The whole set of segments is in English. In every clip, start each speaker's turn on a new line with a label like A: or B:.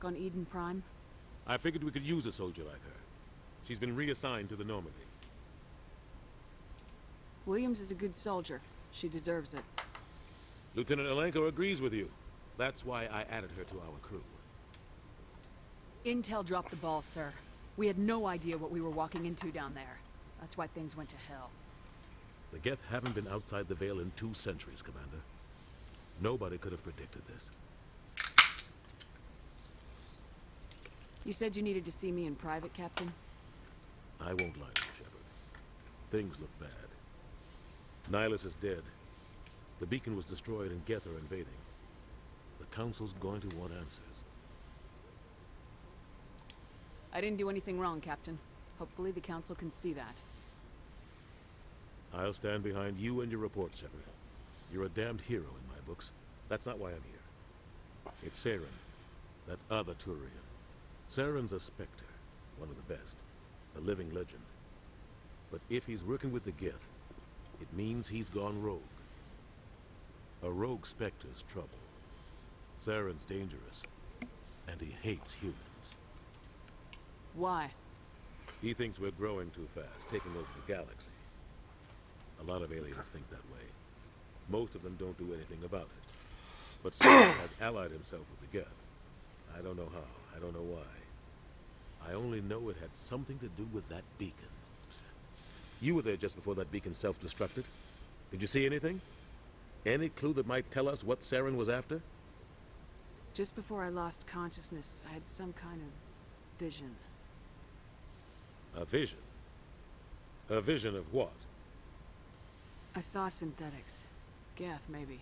A: on Eden Prime?
B: I figured we could use a soldier like her. She's been reassigned to the Normandy.
A: Williams is a good soldier. She deserves it.
B: Lieutenant Alenko agrees with you. That's why I added her to our crew.
A: Intel dropped the ball, sir. We had no idea what we were walking into down there. That's why things went to hell.
B: The Geth haven't been outside the Veil in 2 centuries, Commander. Nobody could have predicted this.
A: You said you needed to see me in private, Captain?
B: I won't lie to you, Shepard. Things look bad. Nihilus is dead. The beacon was destroyed and Geth are invading. The Council's going to want answers.
A: I didn't do anything wrong, Captain. Hopefully the Council can see that.
B: I'll stand behind you and your report, Shepard. You're a damned hero in my books. That's not why I'm here. It's Saren, that other Turian. Saren's a Spectre, one of the best, a living legend. But if he's working with the Geth, it means he's gone rogue. A rogue Spectre's trouble. Saren's dangerous, and he hates humans.
A: Why?
B: He thinks we're growing too fast, taking over the galaxy. A lot of aliens think that way. Most of them don't do anything about it. But Saren has allied himself with the Geth. I don't know how, I don't know why. I only know it had something to do with that beacon. You were there just before that beacon self-destructed. Did you see anything? Any clue that might tell us what Saren was after?
A: Just before I lost consciousness, I had some kind of vision.
B: A vision? A vision of what?
A: I saw synthetics. Geth, maybe.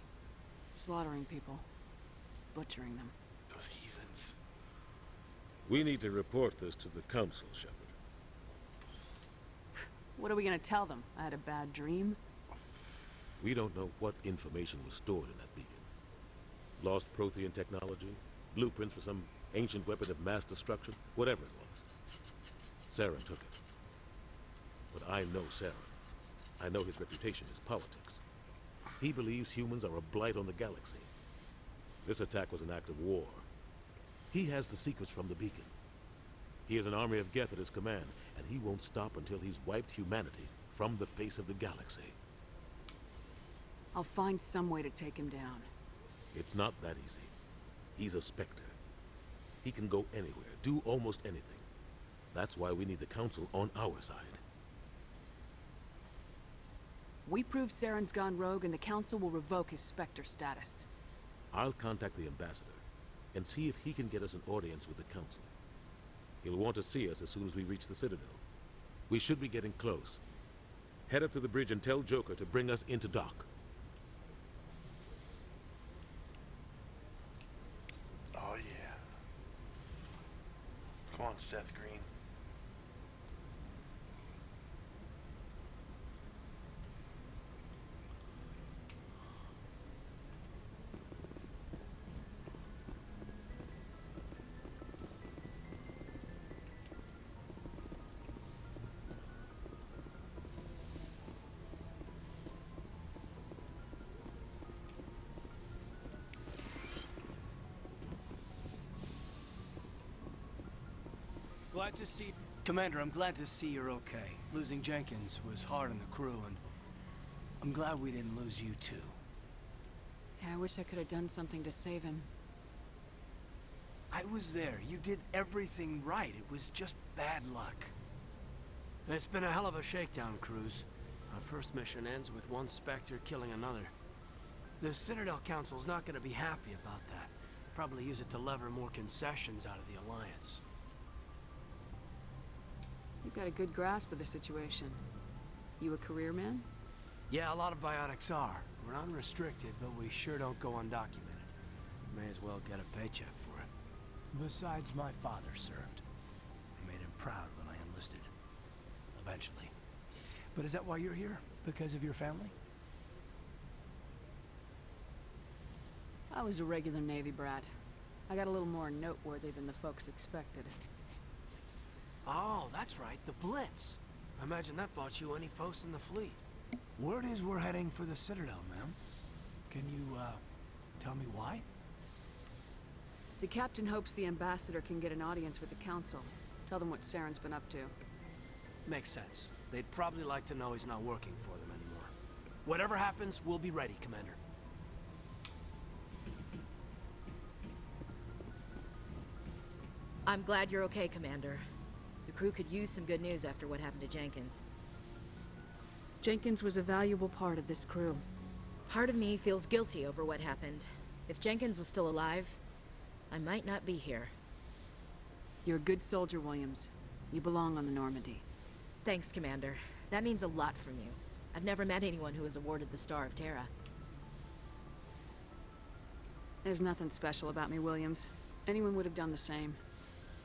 A: Slaughtering people. Butchering them.
C: Those heathens.
B: We need to report this to the Council, Shepard.
A: What are we gonna tell them? I had a bad dream?
B: We don't know what information was stored in that beacon. Lost Prothean technology, blueprints for some ancient weapon of mass destruction, whatever it was. Saren took it. But I know Saren. I know his reputation is politics. He believes humans are a blight on the galaxy. This attack was an act of war. He has the secrets from the beacon. He has an army of Geth at his command, and he won't stop until he's wiped humanity from the face of the galaxy.
A: I'll find some way to take him down.
B: It's not that easy. He's a Spectre. He can go anywhere, do almost anything. That's why we need the Council on our side.
A: We prove Saren's gone rogue and the Council will revoke his Spectre status.
B: I'll contact the ambassador and see if he can get us an audience with the Council. He'll want to see us as soon as we reach the Citadel. We should be getting close. Head up to the bridge and tell Joker to bring us into dock.
C: Oh yeah. Come on, Seth Green.
D: Glad to see... Commander, I'm glad to see you're okay. Losing Jenkins was hard on the crew, and I'm glad we didn't lose you too.
A: Yeah, I wish I could have done something to save him.
D: I was there. You did everything right. It was just bad luck. It's been a hell of a shakedown, Cruz. Our first mission ends with one Spectre killing another. The Citadel Council's not gonna be happy about that. Probably use it to lever more concessions out of the Alliance.
A: You've got a good grasp of the situation. You a career man?
D: Yeah, a lot of biotics are. We're unrestricted, but we sure don't go undocumented. May as well get a paycheck for it. Besides, my father served. I made him proud when I enlisted. Eventually. But is that why you're here? Because of your family?
A: I was a regular Navy brat. I got a little more noteworthy than the folks expected.
D: Oh, that's right, the Blitz. I imagine that bought you any post in the fleet. Word is we're heading for the Citadel, ma'am. Can you, tell me why?
A: The captain hopes the ambassador can get an audience with the council. Tell them what Saren's been up to.
D: Makes sense. They'd probably like to know he's not working for them anymore. Whatever happens, we'll be ready, Commander.
E: I'm glad you're okay, Commander. The crew could use some good news after what happened to Jenkins.
A: Jenkins was a valuable part of this crew.
E: Part of me feels guilty over what happened. If Jenkins was still alive, I might not be here.
A: You're a good soldier, Williams. You belong on the Normandy.
E: Thanks, Commander. That means a lot from you. I've never met anyone who was awarded the Star of Terra.
A: There's nothing special about me, Williams. Anyone would have done the same.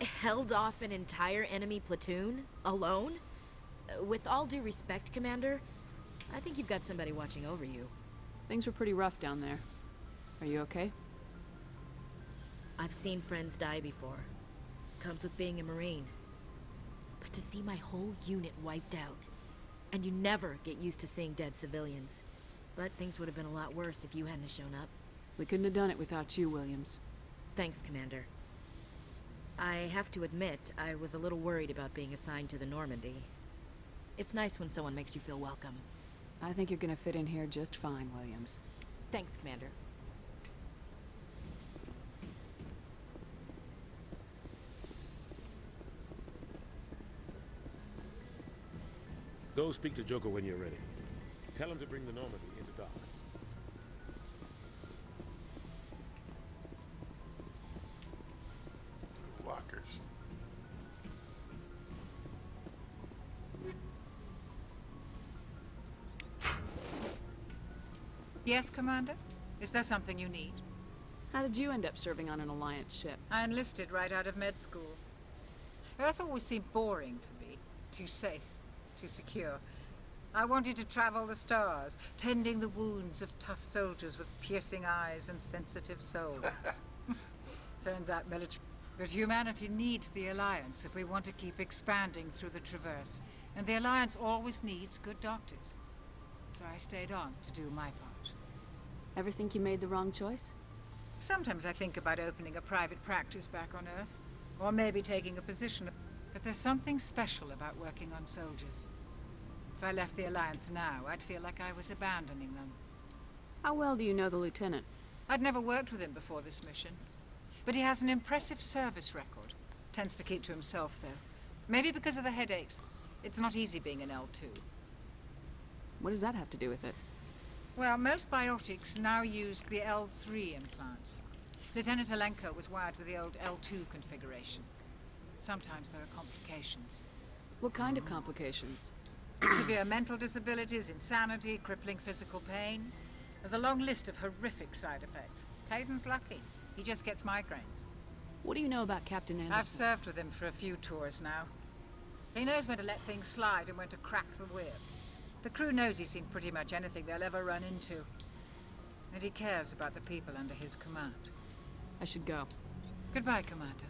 E: Held off an entire enemy platoon? Alone? With all due respect, Commander, I think you've got somebody watching over you.
A: Things were pretty rough down there. Are you okay?
E: I've seen friends die before. Comes with being a Marine. But to see my whole unit wiped out, and you never get used to seeing dead civilians. But things would have been a lot worse if you hadn't shown up.
A: We couldn't have done it without you, Williams.
E: Thanks, Commander. I have to admit, I was a little worried about being assigned to the Normandy. It's nice when someone makes you feel welcome.
A: I think you're gonna fit in here just fine, Williams.
E: Thanks, Commander.
B: Go speak to Joker when you're ready. Tell him to bring the Normandy into dock.
C: Lockers.
F: Yes, Commander? Is there something you need?
A: How did you end up serving on an Alliance ship?
F: I enlisted right out of med school. Earth always seemed boring to me. Too safe, too secure. I wanted to travel the stars, tending the wounds of tough soldiers with piercing eyes and sensitive souls. Turns out military... But humanity needs the Alliance if we want to keep expanding through the Traverse. And the Alliance always needs good doctors. So I stayed on to do my part.
A: Ever think you made the wrong choice?
F: Sometimes I think about opening a private practice back on Earth. Or maybe taking a position. But there's something special about working on soldiers. If I left the Alliance now, I'd feel like I was abandoning them.
A: How well do you know the lieutenant?
F: I'd never worked with him before this mission. But he has an impressive service record. Tends to keep to himself, though. Maybe because of the headaches. It's not easy being an L2.
A: What does that have to do with it?
F: Well, most biotics now use the L3 implants. Lieutenant Alenko was wired with the old L2 configuration. Sometimes there are complications.
A: What kind of complications?
F: Severe mental disabilities, insanity, crippling physical pain. There's a long list of horrific side effects. Caden's lucky. He just gets migraines.
A: What do you know about Captain Anderson?
F: I've served with him for a few tours now. He knows when to let things slide and when to crack the whip. The crew knows he's seen pretty much anything they'll ever run into. And he cares about the people under his command.
A: I should go.
F: Goodbye, Commander.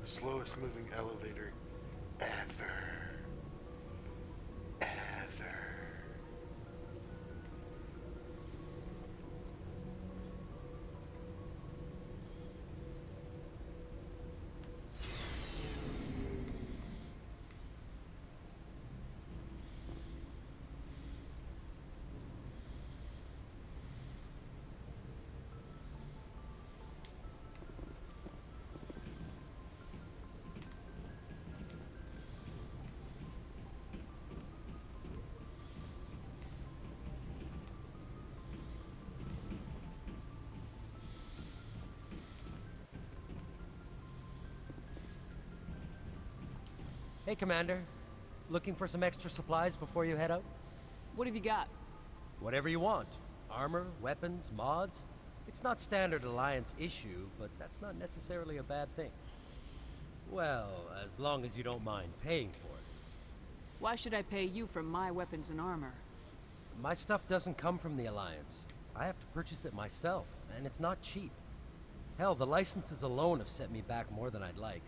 C: Slowest moving elevator ever. Ever.
G: Hey, Commander. Looking for some extra supplies before you head out?
A: What have you got?
G: Whatever you want. Armor, weapons, mods. It's not standard Alliance issue, but that's not necessarily a bad thing. Well, as long as you don't mind paying for it.
A: Why should I pay you for my weapons and armor?
G: My stuff doesn't come from the Alliance. I have to purchase it myself, and it's not cheap. Hell, the licenses alone have set me back more than I'd like.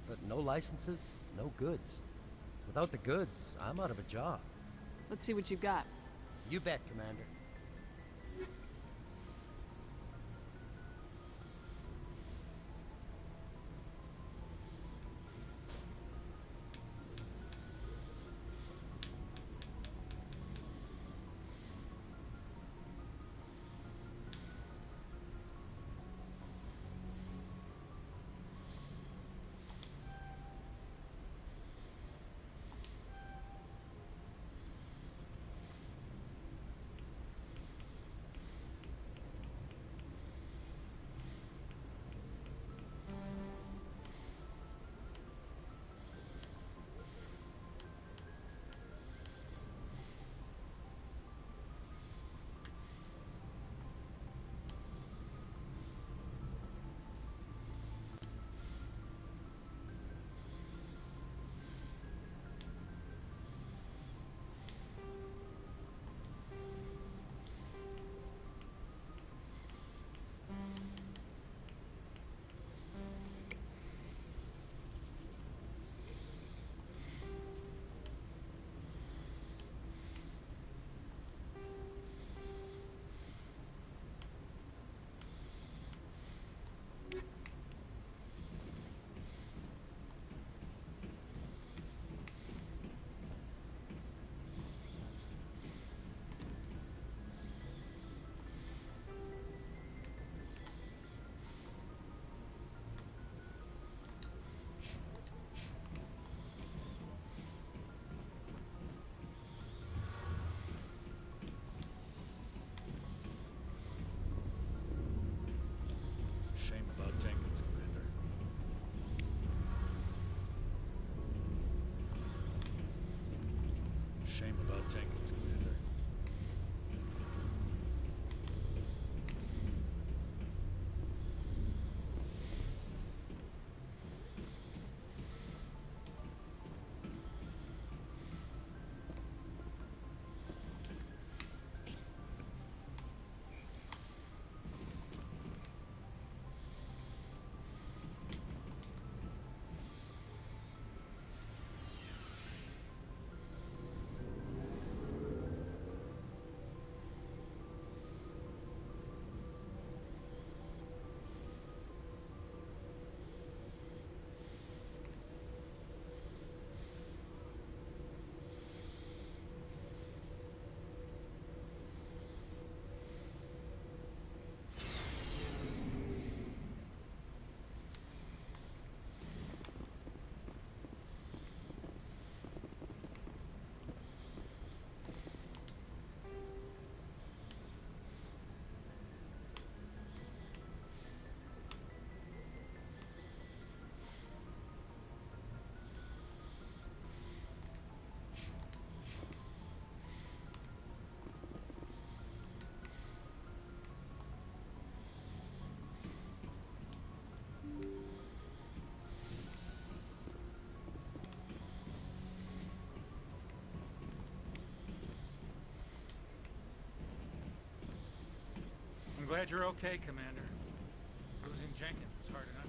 G: But no licenses, no goods. Without the goods, I'm out of a job.
A: Let's see what you've got.
G: You bet, Commander.
H: Shame about Jenkins, Commander. Shame about Jenkins, Commander. I'm glad you're okay, Commander. Losing Jenkins was hard enough.